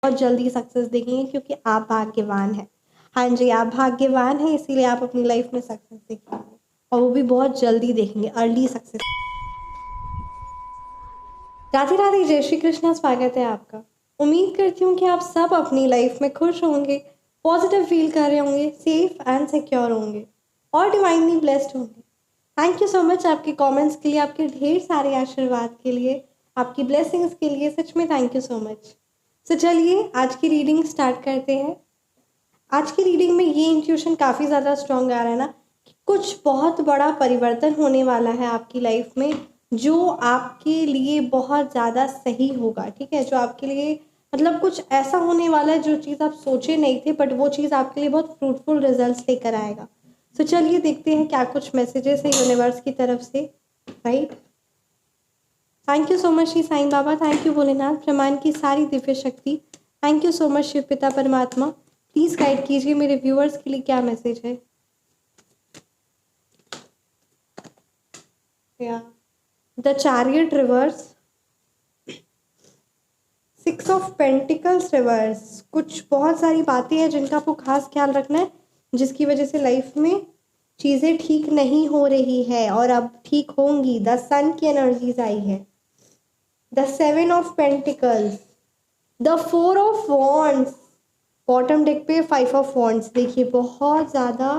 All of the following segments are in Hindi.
बहुत जल्दी सक्सेस देखेंगे क्योंकि आप भाग्यवान हैं। हाँ जी, आप भाग्यवान हैं, इसीलिए आप अपनी लाइफ में सक्सेस देखेंगे और वो भी बहुत जल्दी देखेंगे, अर्ली सक्सेस। राधे राधे, जय श्री कृष्णा, स्वागत है आपका। उम्मीद करती हूँ कि आप सब अपनी लाइफ में खुश होंगे, पॉजिटिव फील कर रहे होंगे, सेफ एंड सिक्योर होंगे और डिवाइनली ब्लेस्ड होंगे। थैंक यू सो मच आपके कमेंट्स के लिए, आपके ढेर सारे आशीर्वाद के लिए, आपकी ब्लेसिंग्स के लिए, सच में थैंक यू सो मच। तो चलिए आज की रीडिंग स्टार्ट करते हैं। आज की रीडिंग में ये इंट्यूशन काफ़ी ज़्यादा स्ट्रॉन्ग आ रहा है ना कि कुछ बहुत बड़ा परिवर्तन होने वाला है आपकी लाइफ में, जो आपके लिए बहुत ज़्यादा सही होगा। ठीक है, जो आपके लिए मतलब कुछ ऐसा होने वाला है जो चीज़ आप सोचे नहीं थे, बट वो चीज़ आपके लिए बहुत फ्रूटफुल रिजल्ट्स लेकर आएगा। तो चलिए देखते हैं क्या कुछ मैसेजेस है यूनिवर्स की तरफ से। Right, thank you so much Shri Sai Baba, thank you Bholenath, ब्रह्मांड की सारी दिव्य शक्ति, thank you so much Shiv पिता परमात्मा। प्लीज गाइड कीजिए मेरे व्यूअर्स के लिए क्या मैसेज है। The chariot reverse, 6 of pentacles reverse. कुछ बहुत सारी बातें हैं जिनका आपको खास ख्याल रखना है, जिसकी वजह से लाइफ में चीज़ें ठीक नहीं हो रही है और अब ठीक होंगी। द सन की एनर्जीज आई है, the 7 of pentacles, the 4 of wands, bottom deck पे 5 ऑफ वॉन्ड्स। देखिए बहुत ज़्यादा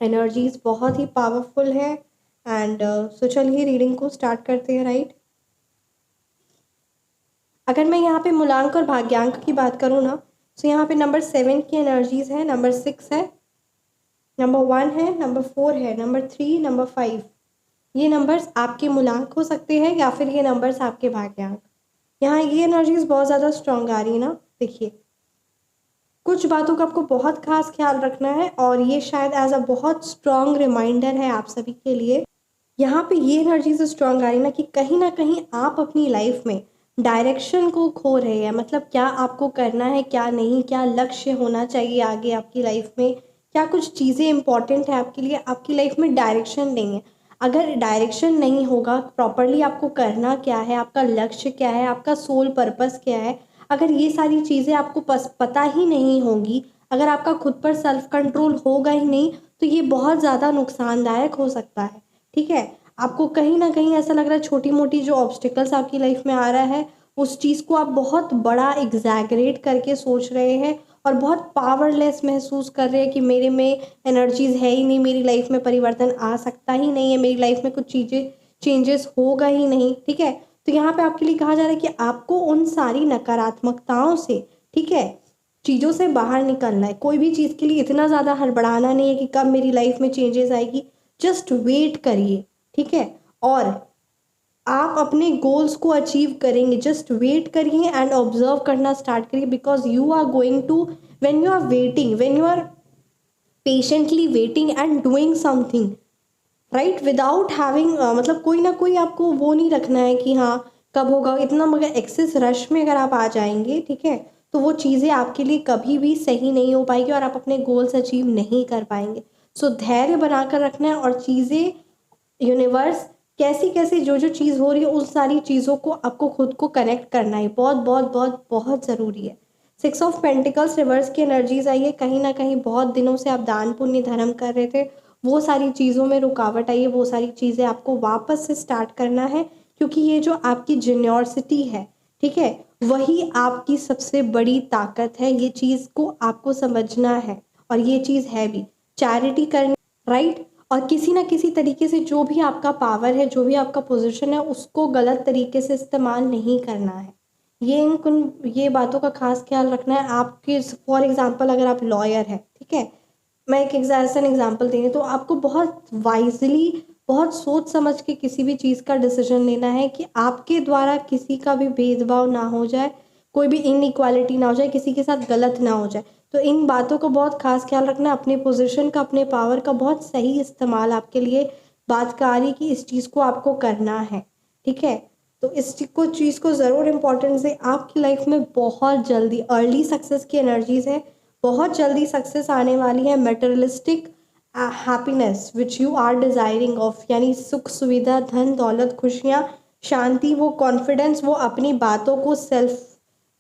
एनर्जीज बहुत ही पावरफुल है एंड सो चलिए रीडिंग को स्टार्ट करते हैं। राइट, अगर मैं यहाँ पे मूलांक और भाग्यांक की बात करूँ ना, तो यहाँ पे नंबर 7 की एनर्जीज है, नंबर 6 है, नंबर 1 है, नंबर 4 है, नंबर 3, नंबर 5। ये नंबर्स आपके मूलांक हो सकते हैं या फिर ये नंबर्स आपके भाग्यांक। यहाँ ये एनर्जीज बहुत ज़्यादा स्ट्रॉन्ग आ रही है ना। देखिए कुछ बातों का आपको बहुत खास ख्याल रखना है और ये शायद एज अ बहुत स्ट्रॉन्ग रिमाइंडर है आप सभी के लिए। यहाँ पे ये एनर्जी से स्ट्रॉन्ग आ रही ना कहीं आप अपनी लाइफ में डायरेक्शन को खो रहे हैं। मतलब क्या आपको करना है, क्या नहीं, क्या लक्ष्य होना चाहिए आगे आपकी लाइफ में, क्या कुछ चीज़ें इंपॉर्टेंट है आपके लिए, आपकी लाइफ में डायरेक्शन नहीं है। अगर डायरेक्शन नहीं होगा प्रॉपरली, आपको करना क्या है, आपका लक्ष्य क्या है, आपका सोल पर्पस क्या है, अगर ये सारी चीज़ें आपको पता ही नहीं होगी, अगर आपका खुद पर सेल्फ कंट्रोल होगा ही नहीं, तो ये बहुत ज़्यादा नुकसानदायक हो सकता है। ठीक है, आपको कहीं ना कहीं ऐसा लग रहा है छोटी मोटी जो ऑब्स्टिकल्स आपकी लाइफ में आ रहा है, उस चीज़ को आप बहुत बड़ा एग्जैगरेट करके सोच रहे हैं और बहुत पावरलेस महसूस कर रहे हैं कि मेरे में एनर्जीज है ही नहीं, मेरी लाइफ में परिवर्तन आ सकता ही नहीं है, मेरी लाइफ में कुछ चीज़ें चेंजेस होगा ही नहीं। ठीक है, तो यहाँ पे आपके लिए कहा जा रहा है कि आपको उन सारी नकारात्मकताओं से, ठीक है, चीज़ों से बाहर निकलना है। कोई भी चीज़ के लिए इतना ज़्यादा हड़बड़ाना नहीं है कि कब मेरी लाइफ में चेंजेस आएगी। जस्ट वेट करिए, ठीक है, और आप अपने गोल्स को अचीव करेंगे। जस्ट वेट करिए एंड ऑब्जर्व करना स्टार्ट करिए, because you are going to, when you are waiting, when you are patiently waiting and doing something, right, without having, मतलब कोई ना कोई आपको वो नहीं रखना है कि हाँ कब होगा इतना, मगर एक्सेस रश में अगर आप आ जाएंगे, ठीक है, तो वो चीज़ें आपके लिए कभी भी सही नहीं हो पाएगी और आप अपने गोल्स अचीव नहीं कर पाएंगे। सो धैर्य बनाकर रखना है और चीज़ें, यूनिवर्स कैसी कैसी जो जो चीज़ हो रही है उन सारी चीज़ों को आपको खुद को कनेक्ट करना है, बहुत बहुत बहुत बहुत ज़रूरी है। 6 ऑफ पेंटिकल्स रिवर्स की एनर्जीज आई है, कहीं ना कहीं बहुत दिनों से आप दान पुण्य धर्म कर रहे थे, वो सारी चीज़ों में रुकावट आई है, वो सारी चीज़ें आपको वापस से स्टार्ट करना है, क्योंकि ये जो आपकी जेन्योसिटी है, ठीक है, वही आपकी सबसे बड़ी ताकत है। ये चीज़ को आपको समझना है और ये चीज़ है भी चैरिटी करनी, राइट, और किसी ना किसी तरीके से जो भी आपका पावर है, जो भी आपका पोजीशन है, उसको गलत तरीके से इस्तेमाल नहीं करना है। ये बातों का खास ख्याल रखना है। आपके फॉर एग्जांपल अगर आप लॉयर हैं, ठीक है, मैं एक ऐसा एग्जांपल देंगे तो आपको बहुत वाइजली, बहुत सोच समझ के किसी भी चीज़ का डिसीजन लेना है कि आपके द्वारा किसी का भी भेदभाव ना हो जाए, कोई भी इनइक्वालिटी ना हो जाए, किसी के साथ गलत ना हो जाए। तो इन बातों को बहुत खास ख्याल रखना है। अपने पोजीशन का, अपने पावर का बहुत सही इस्तेमाल आपके लिए बात का आ रही कि इस चीज़ को आपको करना है, ठीक है, तो इस चीज़ को ज़रूर इम्पोर्टेंस दें। आपकी लाइफ में बहुत जल्दी अर्ली सक्सेस की एनर्जीज है, बहुत जल्दी सक्सेस आने वाली है। Materialistic happiness which you are desiring of, यानी सुख सुविधा, धन दौलत, खुशियाँ, शांति, वो कॉन्फिडेंस, वो अपनी बातों को सेल्फ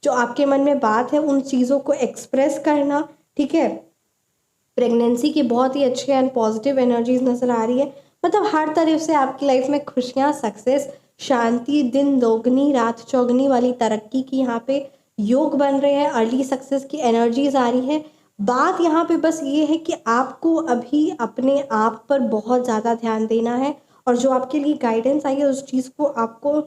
जो आपके मन में बात है उन चीज़ों को एक्सप्रेस करना, ठीक है। प्रेगनेंसी की बहुत ही अच्छी एंड पॉजिटिव एनर्जीज नज़र आ रही है। मतलब हर तरफ से आपकी लाइफ में खुशियाँ, सक्सेस, शांति, दिन दोगुनी रात चौगुनी वाली तरक्की की यहाँ पे योग बन रहे हैं। अर्ली सक्सेस की एनर्जीज आ रही है। बात यहाँ पे बस ये है कि आपको अभी अपने आप पर बहुत ज़्यादा ध्यान देना है, और जो आपके लिए गाइडेंस आई है उस चीज़ को आपको,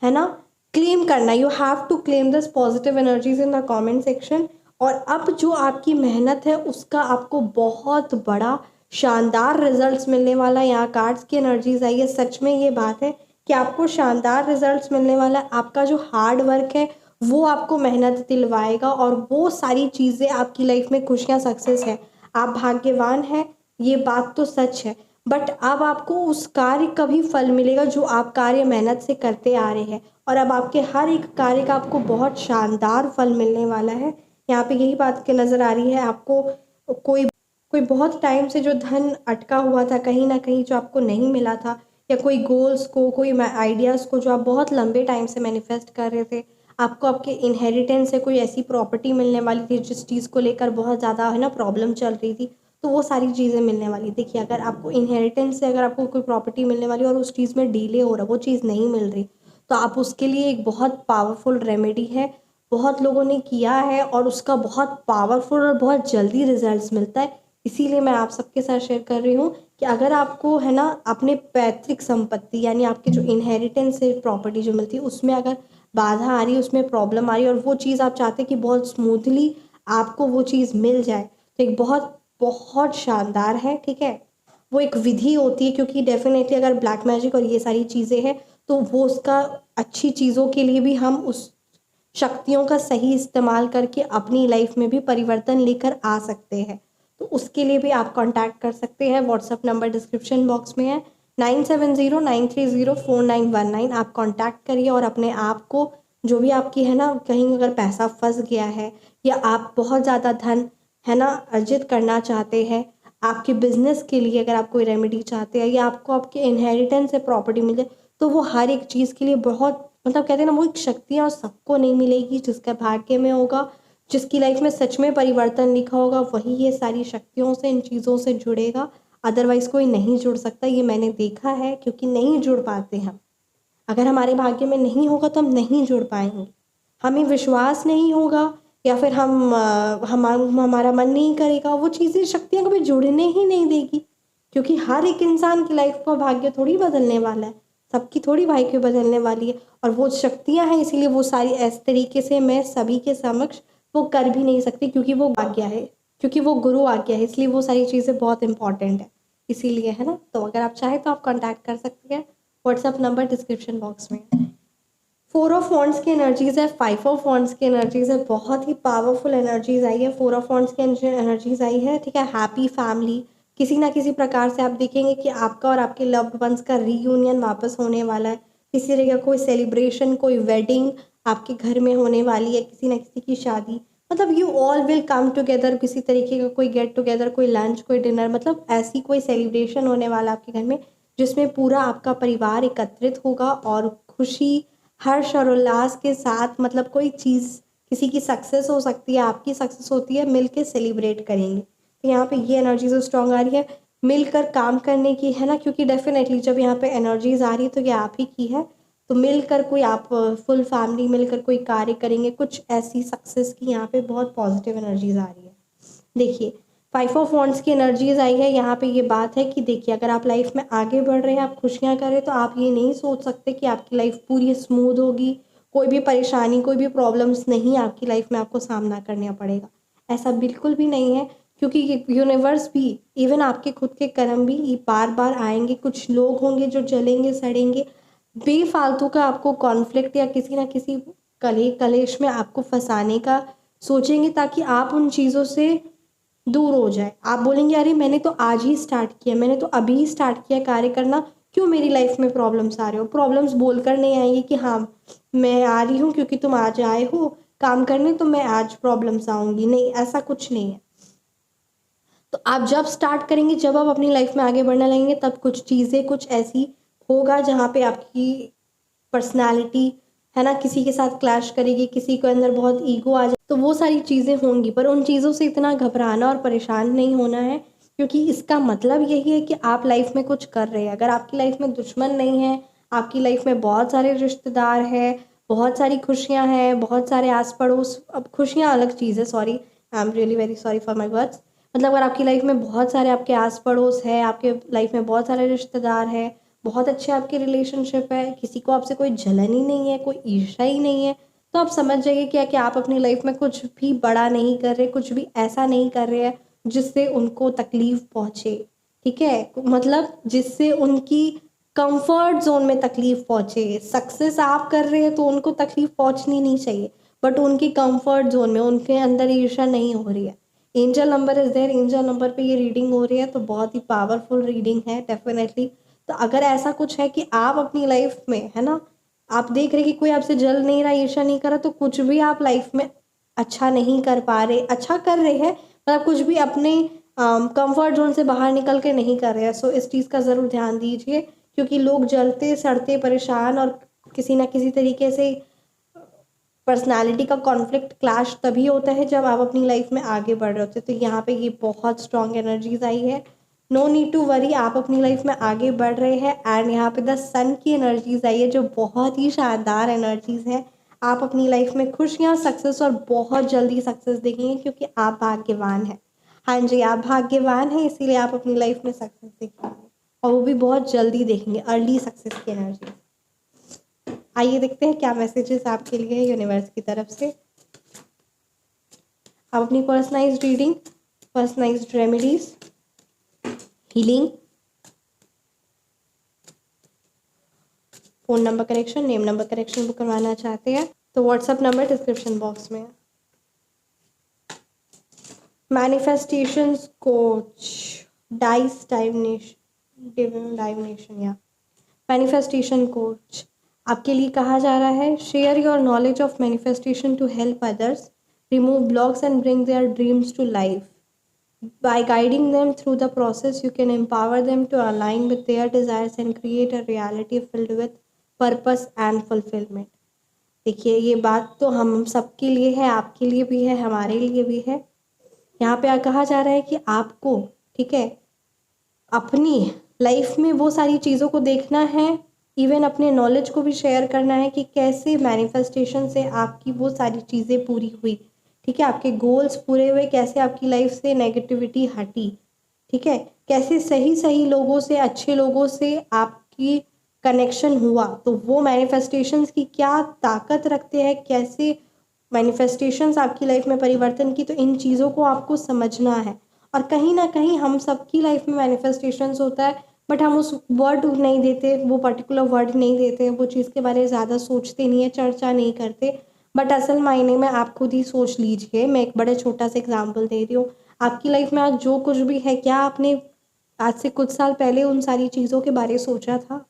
है ना, क्लेम करना। You have to claim this positive energies in the comment section. और अब जो आपकी मेहनत है उसका आपको बहुत बड़ा शानदार रिजल्ट्स मिलने वाला है। यहाँ कार्ड्स की एनर्जीज आई है, सच में ये बात है कि आपको शानदार रिजल्ट्स मिलने वाला है। आपका जो हार्ड वर्क है वो आपको मेहनत दिलवाएगा, और वो सारी चीज़ें आपकी लाइफ में खुशियाँ, सक्सेस है। आप भाग्यवान हैं, ये बात तो सच है। बट अब आपको उस कार्य का भी फल मिलेगा जो आप कार्य मेहनत से करते आ रहे हैं, और अब आपके हर एक कार्य का आपको बहुत शानदार फल मिलने वाला है। यहाँ पे यही बात के नज़र आ रही है। आपको कोई कोई बहुत टाइम से जो धन अटका हुआ था कहीं ना कहीं, जो आपको नहीं मिला था, या कोई गोल्स को, कोई आइडियाज़ को जो आप बहुत लंबे टाइम से मैनिफेस्ट कर रहे थे, आपको आपके इनहेरिटेंस से कोई ऐसी प्रॉपर्टी मिलने वाली थी जिस चीज़ को लेकर बहुत ज़्यादा, है ना, प्रॉब्लम चल रही थी, तो वो सारी चीज़ें मिलने वाली। देखिए, अगर आपको इनहेरिटेंस से अगर आपको कोई प्रॉपर्टी मिलने वाली और उस चीज़ में डिले हो रहा, वो चीज़ नहीं मिल रही, तो आप उसके लिए एक बहुत पावरफुल रेमेडी है, बहुत लोगों ने किया है और उसका बहुत पावरफुल और बहुत जल्दी रिजल्ट्स मिलता है। इसीलिए मैं आप सबके साथ शेयर कर रही हूँ कि अगर आपको, है ना, अपने पैतृक संपत्ति यानी आपके जो इनहेरिटेंस से प्रॉपर्टी जो मिलती है उसमें अगर बाधा आ रही है, उसमें प्रॉब्लम आ रही है, और वो चीज़ आप चाहते हैं कि बहुत स्मूथली आपको वो चीज़ मिल जाए, तो एक बहुत बहुत शानदार है, ठीक है। वो एक विधि होती है, क्योंकि डेफिनेटली अगर ब्लैक मैजिक और ये सारी चीज़ें हैं तो वो उसका अच्छी चीज़ों के लिए भी हम उस शक्तियों का सही इस्तेमाल करके अपनी लाइफ में भी परिवर्तन लेकर आ सकते हैं। तो उसके लिए भी आप कांटेक्ट कर सकते हैं। व्हाट्सअप नंबर डिस्क्रिप्शन बॉक्स में है, 9709304919। आप कांटेक्ट करिए और अपने आप को, जो भी आपकी, है ना, कहीं अगर पैसा फंस गया है या आप बहुत ज़्यादा धन, है ना, अर्जित करना चाहते हैं, आपके बिजनेस के लिए अगर आप कोई रेमेडी चाहते हैं, या आपको आपके इनहेरिटेंस से प्रॉपर्टी मिल जाए, तो वो हर एक चीज़ के लिए बहुत, मतलब कहते हैं ना, वो एक शक्तियाँ सबको नहीं मिलेगी। जिसका भाग्य में होगा, जिसकी लाइफ में सच में परिवर्तन लिखा होगा, वही ये सारी शक्तियों से, इन चीज़ों से जुड़ेगा। अदरवाइज़ कोई नहीं जुड़ सकता। ये मैंने देखा है, क्योंकि नहीं जुड़ पाते हम। अगर हमारे भाग्य में नहीं होगा तो हम नहीं जुड़ पाएंगे। हमें विश्वास नहीं होगा, या फिर हमारा मन नहीं करेगा, वो चीज़ें, शक्तियाँ कभी जुड़ने ही नहीं देगी। क्योंकि हर एक इंसान की लाइफ का भाग्य थोड़ी बदलने वाला है, सबकी थोड़ी भाग्य बदलने वाली है। और वो शक्तियाँ हैं, इसीलिए वो सारी इस तरीके से मैं सभी के समक्ष वो कर भी नहीं सकती, क्योंकि वो आज्ञा है, क्योंकि वो गुरु आज्ञा है। इसलिए वो सारी चीज़ें बहुत इंपॉर्टेंट है, इसीलिए, है ना। तो अगर आप चाहें तो आप कॉन्टैक्ट कर सकते हैं। व्हाट्सअप नंबर डिस्क्रिप्शन बॉक्स में। 4 ऑफ वॉन्ड्स की एनर्जीज है, 5 ऑफ वॉन्ड्स की एनर्जीज है, बहुत ही पावरफुल एनर्जीज आई है। 4 ऑफ वॉन्ड्स की एनर्जीज आई है, ठीक है। हैप्पी फैमिली, किसी ना किसी प्रकार से आप देखेंगे कि आपका और आपके लव्ड वंस का रीयूनियन वापस होने वाला है। किसी तरह का कोई सेलिब्रेशन, कोई वेडिंग आपके घर में होने वाली है, किसी ना किसी की शादी, मतलब you all will come together. किसी तरीके का कोई गेट टुगेदर, कोई लंच, कोई डिनर, मतलब ऐसी कोई सेलिब्रेशन होने वाला आपके घर में, जिसमें पूरा आपका परिवार एकत्रित होगा और खुशी, हर्ष और उल्लास के साथ, मतलब कोई चीज़, किसी की सक्सेस हो सकती है, आपकी सक्सेस होती है, मिलके सेलिब्रेट करेंगे। तो यहाँ पे ये एनर्जीज स्ट्रॉन्ग आ रही है, मिलकर काम करने की, है ना। क्योंकि डेफिनेटली जब यहाँ पे एनर्जीज आ रही है तो ये आप ही की है। तो मिलकर कोई, आप फुल फैमिली मिलकर कोई कार्य करेंगे, कुछ ऐसी सक्सेस की यहाँ पे बहुत पॉजिटिव एनर्जीज आ रही है। देखिए, 5 ऑफ वॉन्ड्स की एनर्जीज आई है। यहाँ पे ये बात है कि देखिए, अगर आप लाइफ में आगे बढ़ रहे हैं, आप खुशियाँ कर रहे हैं, तो आप ये नहीं सोच सकते कि आपकी लाइफ पूरी स्मूथ होगी, कोई भी परेशानी, कोई भी प्रॉब्लम्स नहीं आपकी लाइफ में आपको सामना करना पड़ेगा। ऐसा बिल्कुल भी नहीं है, क्योंकि यूनिवर्स भी, इवन आपके खुद के कर्म भी ये बार बार आएंगे। कुछ लोग होंगे जो जलेंगे, सड़ेंगे, बेफालतू का आपको कॉन्फ्लिक्ट या किसी ना किसी कलेश में आपको फंसाने का सोचेंगे, ताकि आप उन चीज़ों से दूर हो जाए। आप बोलेंगे, अरे मैंने तो आज ही स्टार्ट किया, मैंने तो अभी ही स्टार्ट किया कार्य करना, क्यों मेरी लाइफ में प्रॉब्लम्स आ रहे हो। प्रॉब्लम्स बोलकर नहीं आएंगे कि हाँ मैं आ रही हूँ क्योंकि तुम आज आए हो काम करने, तो मैं आज प्रॉब्लम्स आऊँगी, नहीं, ऐसा कुछ नहीं है। तो आप जब स्टार्ट करेंगे, जब आप अपनी लाइफ में आगे बढ़ने लगेंगे, तब कुछ चीज़ें, कुछ ऐसी होगा जहाँ पे आपकी पर्सनालिटी है ना, किसी के साथ क्लैश करेगी, किसी के अंदर बहुत ईगो आ जाए, तो वो सारी चीज़ें होंगी। पर उन चीज़ों से इतना घबराना और परेशान नहीं होना है, क्योंकि इसका मतलब यही है कि आप लाइफ में कुछ कर रहे हैं। अगर आपकी लाइफ में दुश्मन नहीं है, आपकी लाइफ में बहुत सारे रिश्तेदार हैं, बहुत सारी खुशियाँ हैं, बहुत सारे आस पड़ोस, अब खुशियाँ अलग चीज़ है, sorry, I am really very sorry for my words. मतलब अगर आपकी लाइफ में बहुत सारे आपके आस पड़ोस है, आपके लाइफ में बहुत सारे रिश्तेदार हैं, बहुत अच्छे आपके रिलेशनशिप है, किसी को आपसे कोई जलन ही नहीं है, कोई ईर्ष्या ही नहीं है, तो आप समझ जाइए क्या कि आप अपनी लाइफ में कुछ भी बड़ा नहीं कर रहे, कुछ भी ऐसा नहीं कर रहे हैं जिससे उनको तकलीफ पहुँचे। ठीक है, मतलब जिससे उनकी कंफर्ट जोन में तकलीफ पहुँचे। सक्सेस आप कर रहे हैं तो उनको तकलीफ पहुँचनी नहीं चाहिए, बट उनकी कंफर्ट जोन में, उनके अंदर ईर्ष्या नहीं हो रही है। Angel number is there, angel number पे ये रीडिंग हो रही है, तो बहुत ही पावरफुल रीडिंग है डेफिनेटली। तो अगर ऐसा कुछ है कि आप अपनी लाइफ में, है ना, आप देख रहे कि कोई आपसे जल नहीं रहा, ईर्ष्या नहीं कर रहा, तो कुछ भी आप लाइफ में अच्छा नहीं कर पा रहे, अच्छा कर रहे हैं, मतलब कुछ भी अपने कंफर्ट जोन से बाहर निकल के नहीं कर रहे हैं। सो इस चीज़ का ज़रूर ध्यान दीजिए, क्योंकि लोग जलते सड़ते परेशान और किसी ना किसी तरीके से पर्सनालिटी का कॉन्फ्लिक्ट क्लैश तभी होता है जब आप अपनी लाइफ में आगे बढ़ रहे होते हैं। तो यहाँ पे ये बहुत स्ट्रॉन्ग एनर्जीज आई है। नो नीड टू वरी, आप अपनी लाइफ में आगे बढ़ रहे हैं। एंड यहाँ पे द सन की एनर्जीज आई है जो बहुत ही शानदार एनर्जीज है। आप अपनी लाइफ में खुशियाँ, सक्सेस और बहुत जल्दी सक्सेस देखेंगे, क्योंकि आप भाग्यवान हैं। हाँ जी, आप भाग्यवान हैं, इसीलिए आप अपनी लाइफ में सक्सेस देखेंगे, और वो भी बहुत जल्दी देखेंगे, अर्ली सक्सेस की एनर्जी। आइए देखते हैं क्या मैसेजेस आपके लिए है यूनिवर्स की तरफ से। आप अपनी personalised reading, personalised remedies, healing, phone number correction, name number correction book करवाना चाहते हैं तो व्हाट्सएप नंबर डिस्क्रिप्शन बॉक्स में है। मैनिफेस्टेशंस कोच, डाइस डाइविनेशन या मैनिफेस्टेशन कोच आपके लिए कहा जा रहा है, share your knowledge of manifestation to help others remove blocks and bring their dreams to life. By guiding them through the process, you can empower them to align with their desires and create a reality filled with purpose and fulfillment. देखिए, ये बात तो हम सबके लिए है, आपके लिए भी है, हमारे लिए भी है। यहाँ पे कहा जा रहा है कि आपको, ठीक है, अपनी लाइफ में वो सारी चीज़ों को देखना है, इवन अपने नॉलेज को भी शेयर करना है कि कैसे मैनिफेस्टेशन से आपकी वो सारी चीज़ें पूरी हुई। ठीक है, आपके गोल्स पूरे हुए, कैसे आपकी लाइफ से नेगेटिविटी हटी। ठीक है, कैसे सही सही लोगों से, अच्छे लोगों से आपकी कनेक्शन हुआ। तो वो मैनिफेस्टेशंस की क्या ताकत रखते हैं, कैसे मैनिफेस्टेशंस आपकी लाइफ में परिवर्तन की, तो इन चीज़ों को आपको समझना है। और कहीं ना कहीं हम सबकी लाइफ में मैनिफेस्टेशंस होता है, बट हम उस वर्ड नहीं देते, वो पर्टिकुलर वर्ड नहीं देते, वो चीज़ के बारे में ज़्यादा सोचते नहीं है, चर्चा नहीं करते। बट असल मायने में आप खुद ही सोच लीजिए, मैं एक बड़े छोटा सा एग्जांपल दे रही हूँ। आपकी लाइफ में आज जो कुछ भी है, क्या आपने आज से कुछ साल पहले उन सारी चीज़ों के बारे में सोचा था?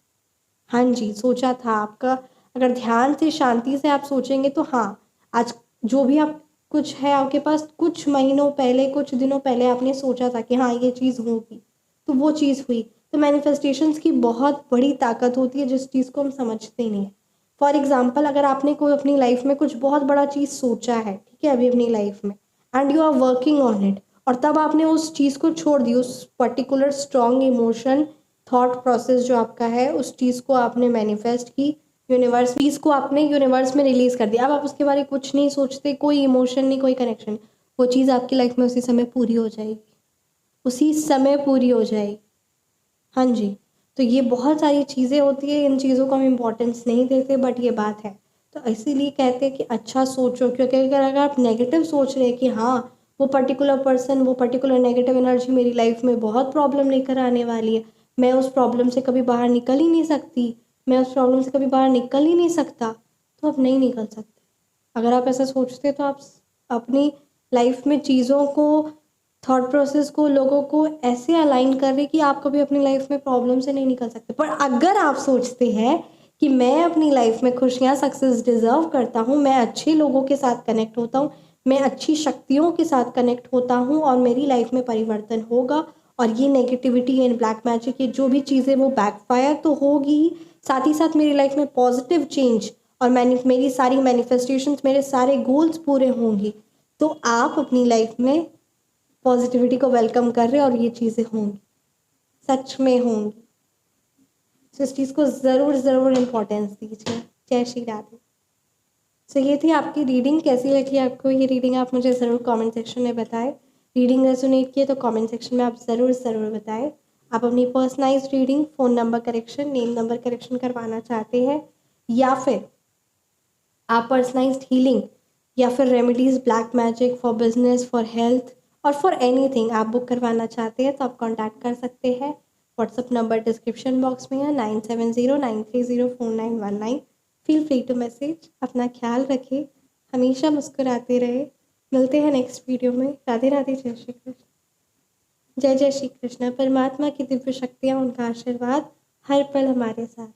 हाँ जी, सोचा था। आपका अगर ध्यान से, शांति से आप सोचेंगे तो हाँ, आज जो भी आप कुछ है आपके पास, कुछ महीनों पहले, कुछ दिनों पहले आपने सोचा था कि हाँ ये चीज़ होगी, तो वो चीज़ हुई। तो मैनिफेस्टेशंस की बहुत बड़ी ताकत होती है, जिस चीज़ को हम समझते नहीं हैं। फॉर एग्जाम्पल, अगर आपने कोई अपनी लाइफ में कुछ बहुत बड़ा चीज़ सोचा है, ठीक है, अभी अपनी लाइफ में, and you are working on it, और तब आपने उस चीज़ को छोड़ दी, उस particular strong emotion, thought process जो आपका है, उस चीज़ को आपने मैनिफेस्ट की, यूनिवर्स चीज़ को आपने यूनिवर्स में रिलीज़ कर दिया। अब आप उसके बारे में कुछ नहीं सोचते, कोई इमोशन नहीं, कोई कनेक्शन, वो चीज़ आपकी लाइफ में उसी समय पूरी हो जाएगी, उसी समय पूरी हो जाएगी। हाँ जी, तो ये बहुत सारी चीज़ें होती है, इन चीज़ों को हम इम्पोर्टेंस नहीं देते, बट ये बात है। तो इसीलिए कहते हैं कि अच्छा सोचो, क्योंकि अगर आप नेगेटिव सोच रहे हैं कि हाँ वो पर्टिकुलर पर्सन, वो पर्टिकुलर नेगेटिव एनर्जी मेरी लाइफ में बहुत प्रॉब्लम लेकर आने वाली है, मैं उस प्रॉब्लम से कभी बाहर निकल ही नहीं सकती, मैं उस प्रॉब्लम से कभी बाहर निकल ही नहीं सकता, तो आप नहीं निकल सकते। अगर आप ऐसा सोचते तो आप अपनी लाइफ में चीज़ों को, थॉट प्रोसेस को, लोगों को ऐसे अलाइन कर रहे कि आप कभी अपनी लाइफ में प्रॉब्लम से नहीं निकल सकते। पर अगर आप सोचते हैं कि मैं अपनी लाइफ में खुशियाँ, सक्सेस डिज़र्व करता हूँ, मैं अच्छे लोगों के साथ कनेक्ट होता हूँ, मैं अच्छी शक्तियों के साथ कनेक्ट होता हूँ, और मेरी लाइफ में परिवर्तन होगा, और ये नेगेटिविटी एंड ब्लैक मैजिक, ये जो भी चीज़ें वो बैकफायर तो होगी ही, साथ ही साथ मेरी लाइफ में पॉजिटिव चेंज और मेरी सारी मैनिफेस्टेशंस, मेरे सारे गोल्स पूरे होंगे, तो आप अपनी लाइफ में पॉजिटिविटी को वेलकम कर रहे हो और ये चीज़ें होंगी, सच में होंगी। तो इस चीज़ को ज़रूर ज़रूर इम्पोर्टेंस दीजिए। जय श्री राधे। सो ये थी आपकी रीडिंग। कैसी लगी आपको ये रीडिंग, आप मुझे ज़रूर कमेंट सेक्शन में बताएं। रीडिंग रेजोनेट किए तो कमेंट सेक्शन में आप ज़रूर ज़रूर बताएं। आप अपनी personalised reading, phone number correction, name number correction करवाना चाहते हैं, या फिर आप पर्सनलाइज्ड हीलिंग या फिर remedies, black magic for business, for health और फॉर एनीथिंग आप बुक करवाना चाहते हैं, तो आप कॉन्टैक्ट कर सकते हैं। व्हाट्सअप नंबर डिस्क्रिप्शन बॉक्स में है 9709304919। Feel free to message. अपना ख्याल रखें, हमेशा मुस्कुराते रहे। मिलते हैं नेक्स्ट वीडियो में। राधे राधे, जय श्री कृष्ण। जय जय श्री कृष्ण। परमात्मा की दिव्य शक्तियाँ, उनका आशीर्वाद हर पल हमारे साथ।